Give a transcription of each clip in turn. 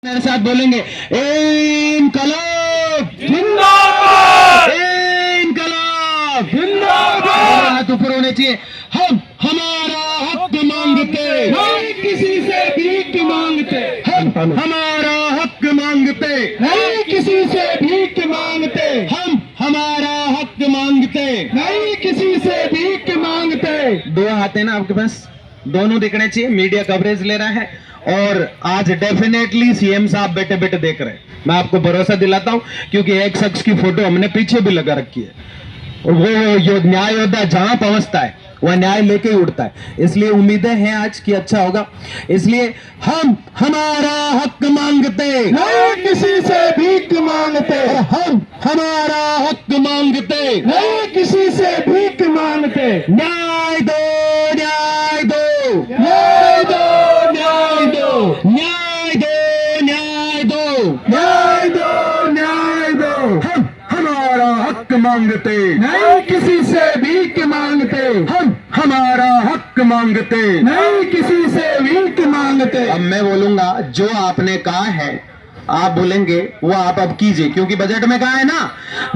मेरे साथ बोलेंगे इनकलाब जिंदाबाद, इनकलाब जिंदाबाद। हाथ ऊपर होने चाहिए। हम हमारा हक मांगते, नहीं किसी से भीख मांगते, हम हमारा हक मांगते, नहीं किसी से भीख मांगते, हम हमारा हक मांगते। नहीं किसी से भीख मांगते। दो हाथ है ना आपके पास, दोनों दिखने चाहिए। मीडिया कवरेज ले रहा है और आज डेफिनेटली सीएम साहब बैठे बैठे देख रहे हैं। मैं आपको भरोसा दिलाता हूं क्योंकि एक शख्स की फोटो हमने पीछे भी लगा रखी है। वो न्याय योद्धा जहां पहुंचता है वह न्याय लेके ही उड़ता है। इसलिए उम्मीदें हैं आज कि अच्छा होगा। इसलिए हम हमारा हक मांगते, नहीं किसी से भीख मांगते, हम हमारा हक मांगते। नहीं किसी से भीख मांगते। न्याय दो, न्याय दो, न्याय दो, न्याय दो, न्याय दो, न्याय दो, न्याय दो, न्याय दो। हम हमारा हक मांगते, नहीं किसी से भीख मांगते, हम हमारा हक मांगते। नहीं किसी से भीख मांगते। अब मैं बोलूंगा जो आपने कहा है आप बोलेंगे वो आप अब कीजिए, क्योंकि बजट में कहा है ना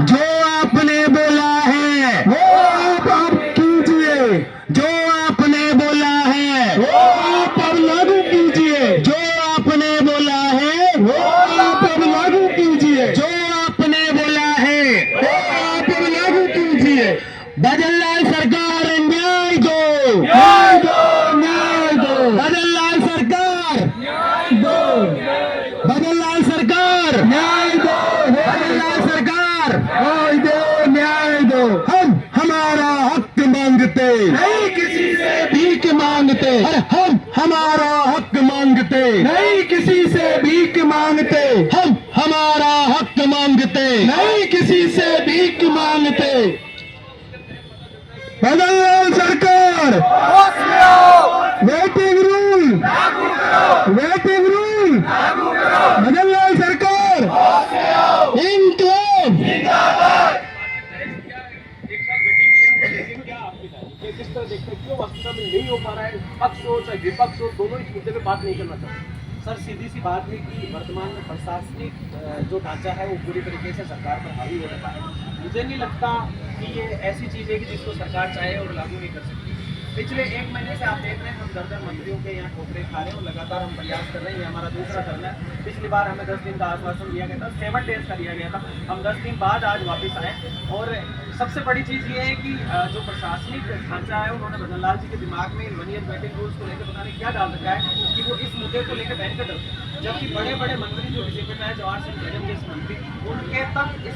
जो आपने बोला है वो आप अब कीजिए, जो आपने बोला है वो आप अब लागू कीजिए, जो आपने बोला है वो आप अब लागू कीजिए, जो आपने बोला है। वो आप अब लागू कीजिए। बदललाल सरकार न्याय दो, न्याय दो, न्याय दो, बदललाल सरकार, दो, बदललाल सरकार, न्याय दो, बदललाल सरकार। न्याय दो, न्याय दो। हम हमारा हक मांगते, नहीं किसी से भीख मांगते, अरे हम हमारा हक मांगते, नहीं किसी से भीख मांगते, हम हमारा हक मांगते। नहीं किसी से भीख मांगते। बदललाल सरकार, वेटिंग रूल, वेटिंग रूल, बदललाल सरकार, इनकलाब। किस तरह देखते हैं क्यों वस्तुतः में नहीं हो पा रहा है? पक्ष हो चाहे विपक्ष हो, दोनों इस मुद्दे पे बात नहीं करना चाहते। सर सीधी सी बात है कि वर्तमान में प्रशासनिक जो ढांचा है वो पूरी तरीके से सरकार पर हावी हो रखा है। मुझे नहीं लगता कि ये ऐसी चीज़ है कि जिसको सरकार चाहे और लागू नहीं कर सकती। पिछले 1 महीने से आप देख रहे हैं हम दर मंत्रियों के यहाँ ठोकरे खा रहे हैं और लगातार हम प्रयास कर रहे हैं। ये हमारा दूसरा धरना है। पिछली बार हमें 10 दिन का आश्वासन दिया गया था, 7 डेज का दिया गया था। हम 10 दिन बाद आज वापस आए और सबसे बड़ी चीज़ ये है कि जो प्रशासनिक ढांचा है उन्होंने बदनलाल जी के दिमाग में 1 ईयर वेटिंग रूल्स को लेकर पता नहीं क्या डाल रखा है कि वो इस मुद्दे को लेकर बैठ कर डरते हैं। जबकि बड़े बड़े मंत्री जो बीजेपी में है, जवाहर सिंह जैसे मंत्री, उनके तक इस